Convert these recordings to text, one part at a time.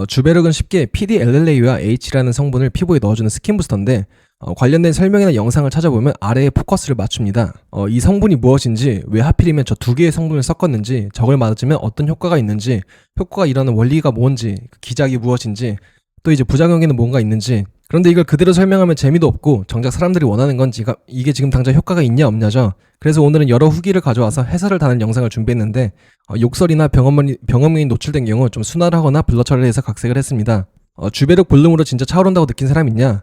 주베륵은 쉽게 PDLLA와 H라는 성분을 피부에 넣어주는 스킨 부스터인데 관련된 설명이나 영상을 찾아보면 아래에 포커스를 맞춥니다. 이 성분이 무엇인지, 왜 하필이면 저 두 개의 성분을 섞었는지, 저걸 맞으면 어떤 효과가 있는지, 효과가 일어나는 원리가 뭔지, 그 기작이 무엇인지, 또 이제 부작용에는 뭔가 있는지. 그런데 이걸 그대로 설명하면 재미도 없고 정작 사람들이 원하는 건 이게 지금 당장 효과가 있냐 없냐죠. 그래서 오늘은 여러 후기를 가져와서 해설을 다는 영상을 준비했는데 욕설이나 병음이 노출된 경우 좀 순화를 하거나 블러 처리를 해서 각색을 했습니다. 주베륵 볼륨으로 진짜 차오른다고 느낀 사람 있냐?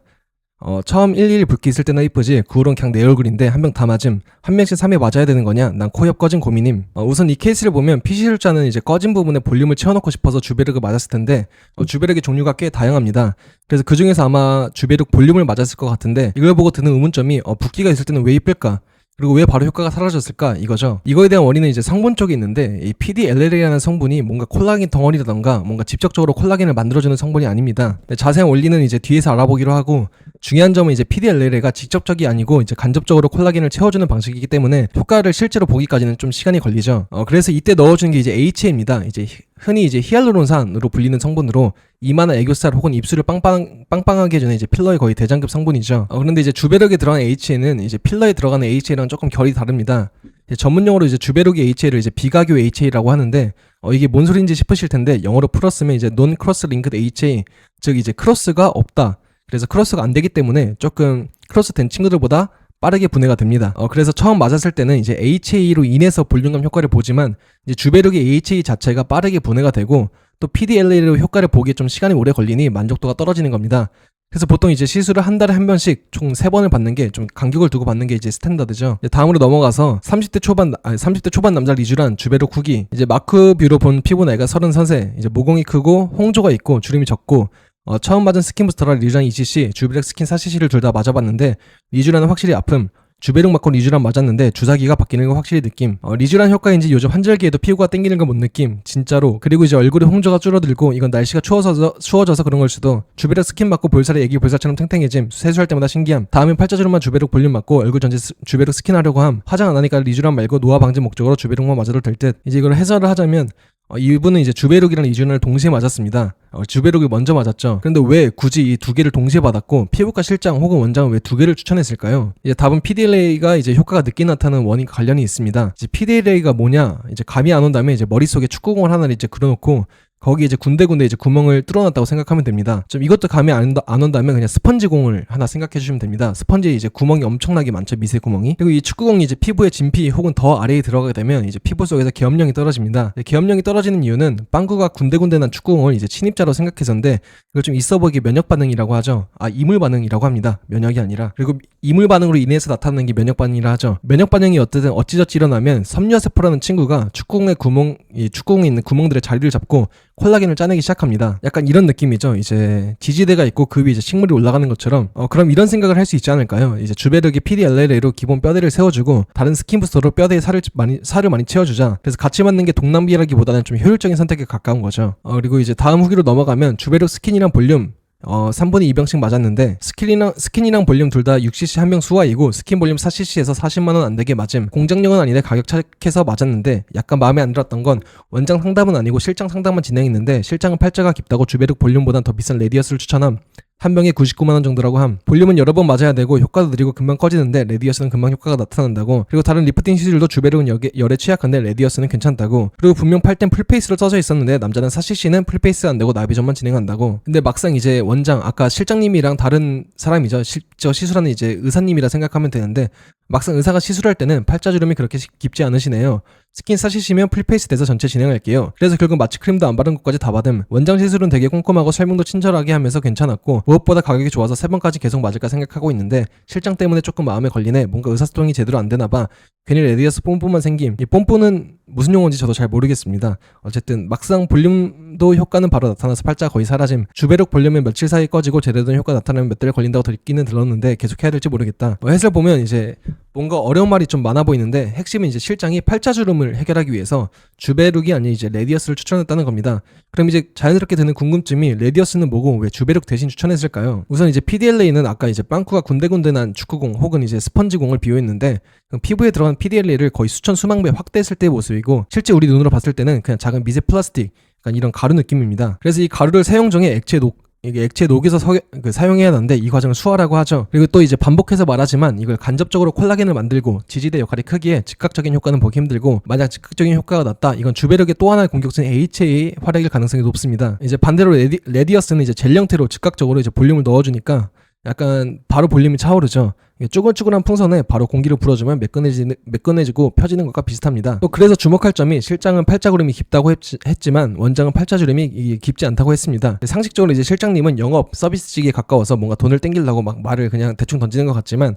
처음 111 붓기 있을 때나 이쁘지, 그 후론 그냥 내 얼굴인데 한 명 다 맞음, 한 명씩 3회 맞아야 되는 거냐? 난 코옆 꺼진 고민임. 우선 이 케이스를 보면 PC 실자는 이제 꺼진 부분에 볼륨을 채워넣고 싶어서 주베륵을 맞았을 텐데 주베륵의 종류가 꽤 다양합니다. 그래서 그 중에서 아마 주베륵 볼륨을 맞았을 것 같은데, 이걸 보고 드는 의문점이 붓기가 있을 때는 왜 이쁠까? 그리고 왜 바로 효과가 사라졌을까? 이거죠. 이거에 대한 원인은 이제 성분 쪽에 있는데, 이 PDLLA라는 성분이 뭔가 콜라겐 덩어리라던가 뭔가 직접적으로 콜라겐을 만들어주는 성분이 아닙니다. 자세한 원리는 이제 뒤에서 알아보기로 하고, 중요한 점은 이제 PDLLA가 직접적이 아니고 이제 간접적으로 콜라겐을 채워주는 방식이기 때문에 효과를 실제로 보기까지는 좀 시간이 걸리죠. 그래서 이때 넣어주는 게 이제 HA입니다. 이제 흔히 이제 히알루론산으로 불리는 성분으로 이마나 애교살 혹은 입술을 빵빵하게 해주는 이제 필러의 거의 대장급 성분이죠. 그런데 이제 주베륵에 들어가는 HA는 이제 필러에 들어가는 HA랑 조금 결이 다릅니다. 전문용어로 이제 주베륵의 HA를 이제 비가교 HA라고 하는데, 이게 뭔 소리인지 싶으실 텐데 영어로 풀었으면 이제 non cross linked HA, 즉 이제 크로스가 없다. 그래서 크로스가 안 되기 때문에 조금 크로스 된 친구들보다 빠르게 분해가 됩니다. 그래서 처음 맞았을 때는 이제 HA로 인해서 볼륨감 효과를 보지만 이제 주베륵의 HA 자체가 빠르게 분해가 되고 또 PDLA로 효과를 보기에 좀 시간이 오래 걸리니 만족도가 떨어지는 겁니다. 그래서 보통 이제 시술을 한 달에 한 번씩 총 3번을 받는 게 좀 간격을 두고 받는 게 이제 스탠다드죠. 이제 다음으로 넘어가서 30대 초반 남자 리쥬란 주베륵 후기. 이제 마크 뷰로 본 피부 나이가 33세, 이제 모공이 크고 홍조가 있고 주름이 적고, 처음 맞은 스킨 부스터라 리쥬란 2cc, 주베륵 스킨 4cc를 둘 다 맞아봤는데 리쥬란은 확실히 아픔, 주베륵 맞고 리쥬란 맞았는데 주사기가 바뀌는 거 확실히 느낌. 리쥬란 효과인지 요즘 환절기에도 피부가 땡기는 거 못 느낌, 진짜로. 그리고 이제 얼굴에 홍조가 줄어들고 이건 날씨가 추워져서 그런 걸 수도. 주베륵 스킨 맞고 볼살이 애기 볼살처럼 탱탱해짐, 세수할 때마다 신기함. 다음엔 팔자주름만 주베륵 볼륨 맞고 얼굴 전체 주베륵 스킨 하려고 함. 화장 안 하니까 리쥬란 말고 노화 방지 목적으로 주베륵만 맞아도 될 듯. 이제 이걸 해설을 하자면 이분은 이제 주베륵이랑 리쥬란을 동시에 맞았습니다. 주베륵을 먼저 맞았죠. 그런데 왜 굳이 이 두 개를 동시에 받았고 피부과 실장 혹은 원장은 왜 두 개를 추천했을까요? 이제 답은 PDLA가 이제 효과가 늦게 나타나는 원인과 관련이 있습니다. 이제 PDLA가 뭐냐? 이제 감이 안 온다면 이제 머릿속에 축구공을 하나를 이제 그려놓고 거기 이제 군데군데 이제 구멍을 뚫어놨다고 생각하면 됩니다. 좀 이것도 감이 안 온다면 그냥 스펀지 공을 하나 생각해 주시면 됩니다. 스펀지에 이제 구멍이 엄청나게 많죠, 미세 구멍이. 그리고 이 축구공이 이제 피부에 진피 혹은 더 아래에 들어가게 되면 이제 피부 속에서 계엄령이 떨어집니다. 계엄령이 떨어지는 이유는 빵구가 군데군데 난 축구공을 이제 침입자로 생각해서인데, 이걸 좀 있어 보이게 면역 반응이라고 하죠. 이물 반응이라고 합니다. 면역이 아니라. 그리고 이물 반응으로 인해서 나타나는 게 면역 반응이라 하죠. 면역 반응이 어쨌든 어찌저찌 일어나면 섬유화세포라는 친구가 축구공에 있는 구멍들의 자리를 잡고 콜라겐을 짜내기 시작합니다. 약간 이런 느낌이죠. 이제 지지대가 있고 그 위에 이제 식물이 올라가는 것처럼. 그럼 이런 생각을 할 수 있지 않을까요? 이제 주베륵이 PDLLA로 기본 뼈대를 세워주고 다른 스킨 부스터로 뼈대에 살을 많이 채워주자. 그래서 같이 맞는 게 동남비라기보다는 좀 효율적인 선택에 가까운 거죠. 그리고 이제 다음 후기로 넘어가면 주베륵 스킨이랑 볼륨 3분의 2병씩 맞았는데 스킨이랑 볼륨 둘 다 6cc 한 병 수화이고 스킨 볼륨 4cc에서 40만원 안 되게 맞음. 공장력은 아닌데 가격 착해서 맞았는데 약간 마음에 안 들었던 건 원장 상담은 아니고 실장 상담만 진행했는데 실장은 팔자가 깊다고 주베륵 볼륨보단 더 비싼 레디어스를 추천함. 한 병에 99만원 정도라고 함. 볼륨은 여러 번 맞아야 되고 효과도 느리고 금방 꺼지는데 레디어스는 금방 효과가 나타난다고. 그리고 다른 리프팅 시술도 주베륵은 열에 취약한데 레디어스는 괜찮다고. 그리고 분명 팔 땐 풀페이스로 써져 있었는데 남자는 4cc는 풀페이스 안 되고 나비전만 진행한다고. 근데 막상 이제 원장, 아까 실장님이랑 다른 사람이죠, 실제 시술하는 이제 의사님이라 생각하면 되는데, 막상 의사가 시술할 때는 팔자주름이 그렇게 깊지 않으시네요. 스킨 4cc면 풀페이스 돼서 전체 진행할게요. 그래서 결국 마취크림도 안 바른 것까지 다 받음. 원장 시술은 되게 꼼꼼하고 설명도 친절하게 하면서 괜찮았고 무엇보다 가격이 좋아서 3번까지 계속 맞을까 생각하고 있는데 실장 때문에 조금 마음에 걸리네. 뭔가 의사소통이 제대로 안 되나봐. 괜히 레디어스 뽐뿌만 생김. 이 뽐뿌는 무슨 용어인지 저도 잘 모르겠습니다. 어쨌든 막상 볼륨도 효과는 바로 나타나서 팔자가 거의 사라짐. 주베륵 볼륨은 며칠 사이 꺼지고 제대로 된 효과 나타나면 몇 달 걸린다고 듣기는 들었는데 계속 해야 될지 모르겠다. 해설 보면 이제 뭔가 어려운 말이 좀 많아 보이는데 핵심은 이제 실장이 팔자주름을 해결하기 위해서 주베륵이 아닌 이제 레디어스를 추천했다는 겁니다. 그럼 이제 자연스럽게 드는 궁금증이 레디어스는 뭐고 왜 주베륵 대신 추천했을까요? 우선 이제 PDLA는 아까 이제 빵꾸가 군데군데 난 축구공 혹은 이제 스펀지공을 비유했는데 피부에 들어간 PDLA를 거의 수천 수만 배 확대했을 때의 모습이고 실제 우리 눈으로 봤을 때는 그냥 작은 미세 플라스틱 약간 이런 가루 느낌입니다. 그래서 이 가루를 사용 전에 이게 액체에 녹여서 사용해야 하는데 이 과정을 수화라고 하죠. 그리고 또 이제 반복해서 말하지만 이걸 간접적으로 콜라겐을 만들고 지지대 역할이 크기에 즉각적인 효과는 보기 힘들고, 만약 즉각적인 효과가 났다, 이건 주배력의 또 하나의 공격수인 HA의 활약일 가능성이 높습니다. 이제 반대로 레디어스는 이제 젤 형태로 즉각적으로 이제 볼륨을 넣어주니까 약간 바로 볼륨이 차오르죠. 쭈글쭈글한 풍선에 바로 공기를 불어주면 매끈해지고 펴지는 것과 비슷합니다. 또 그래서 주목할 점이, 실장은 팔자주름이 깊다고 했지만 원장은 팔자주름이 깊지 않다고 했습니다. 상식적으로 이제 실장님은 영업 서비스직에 가까워서 뭔가 돈을 땡기려고 막 말을 그냥 대충 던지는 것 같지만,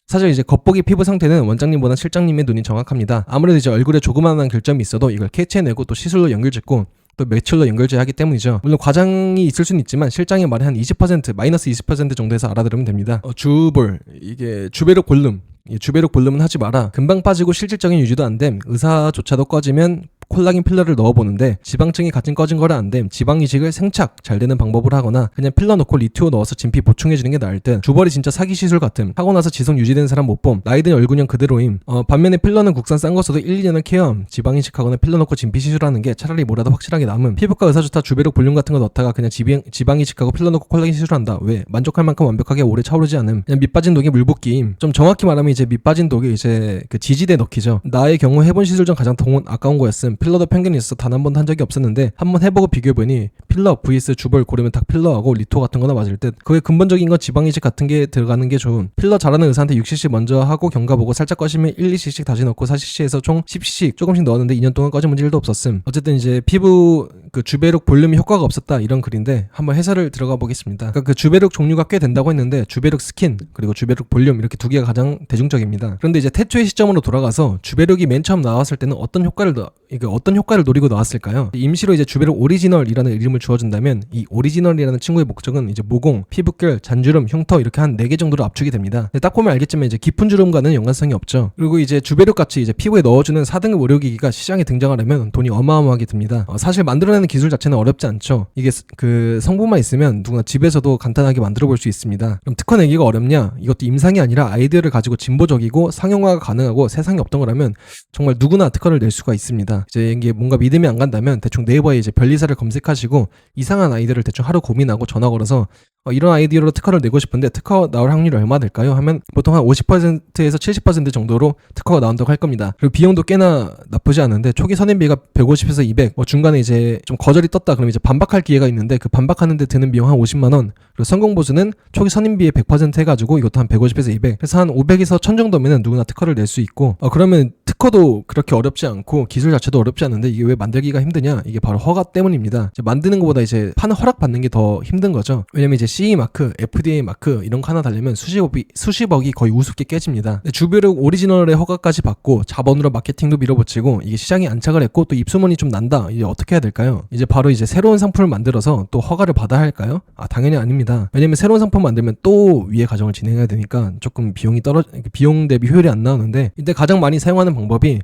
사실 이제 겉보기 피부 상태는 원장님보다 실장님의 눈이 정확합니다. 아무래도 이제 얼굴에 조그마한 결점이 있어도 이걸 캐치해내고 또 시술로 연결짓고 또 매출로 연결제하기 때문이죠. 물론 과장이 있을 수는 있지만 실장의 말에 한 20%, 마이너스 20% 정도에서 알아들으면 됩니다. 주볼, 이게 주배력 볼륨, 주배력 볼륨은 하지 마라. 금방 빠지고 실질적인 유지도 안 됨. 의사조차도 꺼지면 콜라겐 필러를 넣어보는데 지방층이 같은 꺼진 거라 안 됨. 지방 이식을 생착 잘 되는 방법을 하거나 그냥 필러 넣고 리투어 넣어서 진피 보충해주는 게 나을 듯. 주벌이 진짜 사기 시술 같음. 하고 나서 지속 유지되는 사람 못 봄. 나이든 얼굴형 그대로임. 반면에 필러는 국산 싼 거 써도 1, 2년은 케어함. 지방 이식하거나 필러 넣고 진피 시술하는 게 차라리 뭐라도 확실하게 남음. 피부과 의사조차 주배력 볼륨 같은 거 넣다가 그냥 지방 이식하고 필러 넣고 콜라겐 시술한다. 왜? 만족할 만큼 완벽하게 오래 차오르지 않음. 그냥 밑 빠진 독이 물 붓기임. 좀 정확히 말하면 이제 밑 빠진 독이 이제 그 지지대 넣기죠. 나의 경우 해본 시술 중 가장 아까운 거였음. 필러도 편견이 있어 단 한 번도 한 적이 없었는데 한번 해보고 비교해보니 필러 vs 주벌 고르면 딱 필러하고 리토 같은 거나 맞을 듯. 그게 근본적인 건 지방 이식 같은 게 들어가는 게 좋은. 필러 잘하는 의사한테 6cc 먼저 하고 경과 보고 살짝 꺼시면 1, 2cc 다시 넣고 4cc에서 총 10cc 조금씩 넣었는데 2년 동안 꺼진 문제 1도 없었음. 어쨌든 이제 피부 그 주배력 볼륨이 효과가 없었다 이런 글인데 한번 해설을 들어가 보겠습니다. 그러니까 그 주배력 종류가 꽤 된다고 했는데 주배력 스킨 그리고 주배력 볼륨 이렇게 두 개가 가장 대중적입니다. 그런데 이제 태초의 시점으로 돌아가서 주배력이 맨 처음 나왔을 때는 어떤 효과를 노리고 나왔을까요? 임시로 이제 주배력 오리지널이라는 이름을 주어준다면 이 오리지널이라는 친구의 목적은 이제 모공, 피부결, 잔주름, 흉터 이렇게 한 4개 정도로 압축이 됩니다. 딱 보면 알겠지만 이제 깊은 주름과는 연관성이 없죠. 그리고 이제 주배력 같이 이제 피부에 넣어주는 4등급 의료기기가 시장에 등장하려면 돈이 어마어마하게 듭니다. 사실 만들어내는 기술 자체는 어렵지 않죠. 이게 그 성분만 있으면 누구나 집에서도 간단하게 만들어 볼 수 있습니다. 그럼 특허 내기가 어렵냐? 이것도 임상이 아니라 아이디어를 가지고 진보적이고 상용화가 가능하고 세상에 없던 거라면 정말 누구나 특허를 낼 수가 있습니다. 이제 이게 뭔가 믿음이 안 간다면 대충 네이버에 이제 별리사를 검색하시고 이상한 아이디어를 대충 하루 고민하고 전화 걸어서 이런 아이디어로 특허를 내고 싶은데 특허 나올 확률이 얼마 될까요? 하면 보통 한 50%에서 70% 정도로 특허가 나온다고 할 겁니다. 그리고 비용도 꽤나 나쁘지 않은데 초기 선임비가 150에서 200, 중간에 이제 좀 거절이 떴다 그러면 이제 반박할 기회가 있는데 그 반박하는데 드는 비용 한 50만 원. 그리고 성공 보수는 초기 선임비의 100% 해가지고 이것도 한 150에서 200. 그래서 한 500에서 1000 정도면은 누구나 특허를 낼 수 있고 그러면 특허도 그렇게 어렵지 않고 기술 자체도 어렵지 않은데 이게 왜 만들기가 힘드냐? 이게 바로 허가 때문입니다. 이제 만드는 것보다 이제 파는 허락 받는 게 더 힘든 거죠. 왜냐면 이제 CE 마크, FDA 마크 이런 거 하나 달려면 수십억이 거의 우습게 깨집니다. 주배력 오리지널의 허가까지 받고 자본으로 마케팅도 밀어붙이고 이게 시장에 안착을 했고 또 입소문이 좀 난다. 이제 어떻게 해야 될까요? 이제 바로 이제 새로운 상품을 만들어서 또 허가를 받아야 할까요? 당연히 아닙니다. 왜냐면 새로운 상품 만들면 또 위에 과정을 진행해야 되니까 조금 비용 대비 효율이 안 나오는데, 이때 가장 많이 사용하는 방법이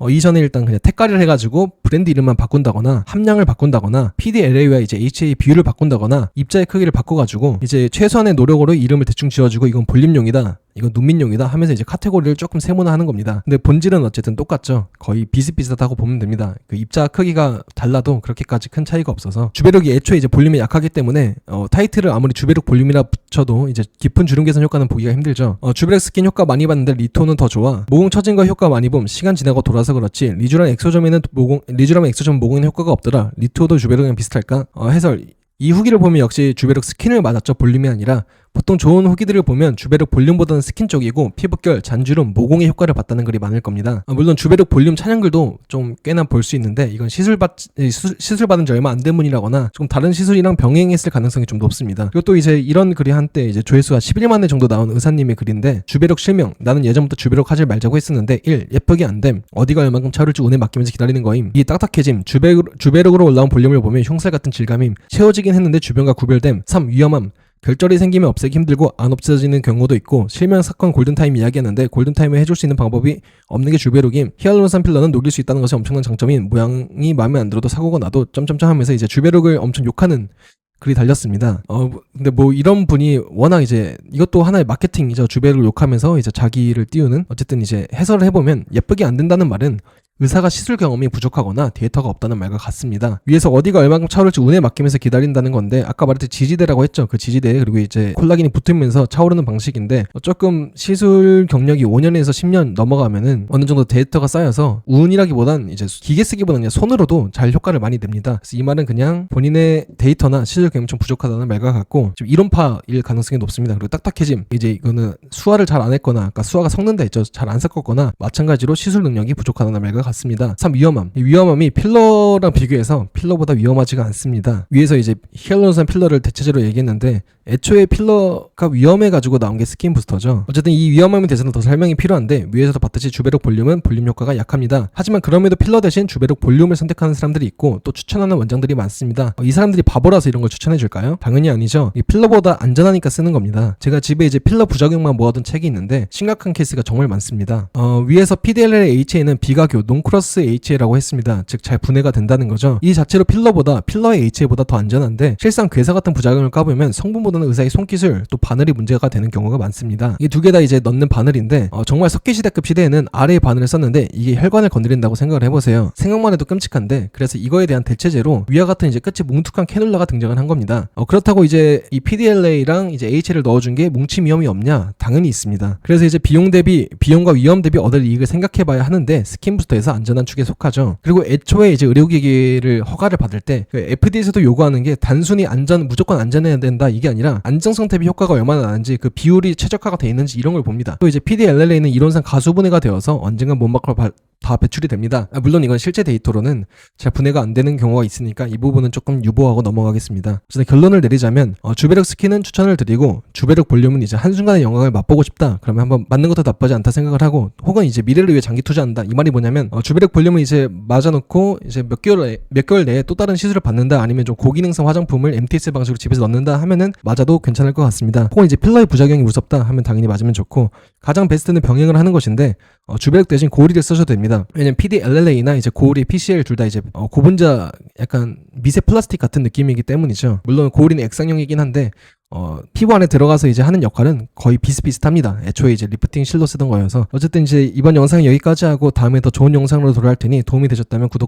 이전에 일단 그냥 택가리를 해가지고 브랜드 이름만 바꾼다거나 함량을 바꾼다거나 PDLA와 이제 HA 비율을 바꾼다거나 입자의 크기를 바꿔가지고 이제 최소한의 노력으로 이름을 대충 지어주고 이건 볼륨용이다, 이건 눈민용이다 하면서 이제 카테고리를 조금 세분화하는 겁니다. 근데 본질은 어쨌든 똑같죠. 거의 비슷비슷하다고 보면 됩니다. 그 입자 크기가 달라도 그렇게까지 큰 차이가 없어서 주배력이 애초에 이제 볼륨이 약하기 때문에 타이틀을 아무리 주배력 볼륨이라 붙여도 이제 깊은 주름 개선 효과는 보기가 힘들죠. 주배력 스킨 효과 많이 봤는데 리토는 더 좋아. 모공 처진 거 효과 많이 봄. 시간 지나고 돌아서 그렇지. 리쥬람 엑소점은 모공에는 효과가 없더라. 리토도 주배력이랑 비슷할까? 해설. 이 후기를 보면 역시 주배력 스킨을 맞았죠. 볼륨이 아니라. 보통 좋은 후기들을 보면 주배력 볼륨보다는 스킨 쪽이고 피부결, 잔주름, 모공의 효과를 봤다는 글이 많을 겁니다. 물론 주배력 볼륨 찬양글도 좀 꽤나 볼 수 있는데 이건 시술 받은 지 얼마 안 된 분이라거나 조금 다른 시술이랑 병행했을 가능성이 좀 높습니다. 그리고 또 이제 이런 글이 한때 이제 조회수가 11만 회 정도 나온 의사님의 글인데, 주배력 실명. 나는 예전부터 주배력 하지 말자고 했었는데 1. 예쁘게 안 됨. 어디가 얼만큼 차올지 운에 맡기면서 기다리는 거임. 2. 딱딱해짐. 주배력으로 올라온 볼륨을 보면 흉살 같은 질감임. 채워지긴 했는데 주변과 구별됨. 3. 위험함. 결절이 생기면 없애기 힘들고 안 없어지는 경우도 있고, 실명 사건 골든타임 이야기하는데 골든타임을 해줄 수 있는 방법이 없는 게 주배력임. 히알루론산 필러는 녹일 수 있다는 것이 엄청난 장점인, 모양이 마음에 안 들어도 사고가 나도 점점점 하면서 이제 주배력을 엄청 욕하는 글이 달렸습니다. 근데 뭐 이런 분이 워낙 이제 이것도 하나의 마케팅이죠. 주배력을 욕하면서 이제 자기를 띄우는. 어쨌든 이제 해설을 해보면 예쁘게 안 된다는 말은 의사가 시술 경험이 부족하거나 데이터가 없다는 말과 같습니다. 위에서 어디가 얼마큼 차오를지 운에 맡기면서 기다린다는 건데 아까 말했듯이 지지대라고 했죠. 그 지지대에 그리고 이제 콜라겐이 붙으면서 차오르는 방식인데 조금 시술 경력이 5년에서 10년 넘어가면은 어느 정도 데이터가 쌓여서 운이라기보단 이제 기계 쓰기보다는 그냥 손으로도 잘 효과를 많이 냅니다. 그래서 이 말은 그냥 본인의 데이터나 시술 경험이 좀 부족하다는 말과 같고 좀 이론파일 가능성이 높습니다. 그리고 딱딱해짐 이제 이거는 수화를 잘 안 했거나 아까 수화가 섞는다 했죠. 잘 안 섞었거나 마찬가지로 시술 능력이 부족하다는 말과 같습니다. 3. 위험함. 이 위험함이 필러랑 비교해서 필러보다 위험하지가 않습니다. 위에서 이제 히알루론산 필러를 대체제로 얘기했는데 애초에 필러가 위험해가지고 나온 게 스킨 부스터죠. 어쨌든 이 위험함에 대해서는 더 설명이 필요한데 위에서도 봤듯이 주베록 볼륨은 볼륨 효과가 약합니다. 하지만 그럼에도 필러 대신 주베록 볼륨을 선택하는 사람들이 있고 또 추천하는 원장들이 많습니다. 이 사람들이 바보라서 이런 걸 추천해줄까요? 당연히 아니죠. 이 필러보다 안전하니까 쓰는 겁니다. 제가 집에 이제 필러 부작용만 모아둔 책이 있는데 심각한 케이스가 정말 많습니다. 위에서 PDLL의 HA는 비가교 논크로스 HA라고 했습니다. 즉 잘 분해가 된다는 거죠. 이 자체로 필러의 HA보다 더 안전한데 실상 괴사 같은 부작용을 까보면 성분보다는 의사의 손기술 또 바늘이 문제가 되는 경우가 많습니다. 이 두 개 다 이제 넣는 바늘인데 정말 석기시대급 시대에는 아래의 바늘을 썼는데 이게 혈관을 건드린다고 생각을 해보세요. 생각만 해도 끔찍한데 그래서 이거에 대한 대체제로 위와 같은 이제 끝이 뭉툭한 캐놀라가 등장을 한 겁니다. 그렇다고 이제 이 PDLA랑 이제 HA를 넣어준 게 뭉침 위험이 없냐? 당연히 있습니다. 그래서 이제 비용과 위험 대비 얻을 이익을 생각해봐야 하는데 스킨부스터에서 안전한 축에 속하죠. 그리고 애초에 이제 의료기기를 허가를 받을 때 FDA에서도 요구하는 게 단순히 무조건 안전해야 된다 이게 아니라 안정성 대비 효과가 얼마나 나는지 그 비율이 최적화가 돼 있는지 이런 걸 봅니다. 또 이제 PDLLA는 이론상 가수분해가 되어서 언젠간 몸 밖으로 다 배출이 됩니다. 물론 이건 실제 데이터로는 잘 분해가 안 되는 경우가 있으니까 이 부분은 조금 유보하고 넘어가겠습니다. 그래서 결론을 내리자면 주베력 스킨은 추천을 드리고 주베력 볼륨은 이제 한순간의 영광을 맛보고 싶다. 그러면 한번 맞는 것도 나쁘지 않다 생각을 하고 혹은 이제 미래를 위해 장기 투자한다. 이 말이 뭐냐면 주베력 볼륨은 이제 맞아놓고 이제 몇 개월 내에 또 다른 시술을 받는다 아니면 좀 고기능성 화장품을 MTS 방식으로 집에서 넣는다 하면은 맞아도 괜찮을 것 같습니다. 혹은 이제 필러의 부작용이 무섭다 하면 당연히 맞으면 좋고 가장 베스트는 병행을 하는 것인데 주베력 대신 고리를 쓰셔도 됩니다. 왜냐면 PDLLA나 이제 고리, PCL 둘 다 이제 고분자 약간 미세 플라스틱 같은 느낌이기 때문이죠. 물론 고리는 액상형이긴 한데 피부 안에 들어가서 이제 하는 역할은 거의 비슷비슷합니다. 애초에 이제 리프팅 실로 쓰던 거여서 어쨌든 이제 이번 영상은 여기까지 하고 다음에 더 좋은 영상으로 돌아올 테니 도움이 되셨다면 구독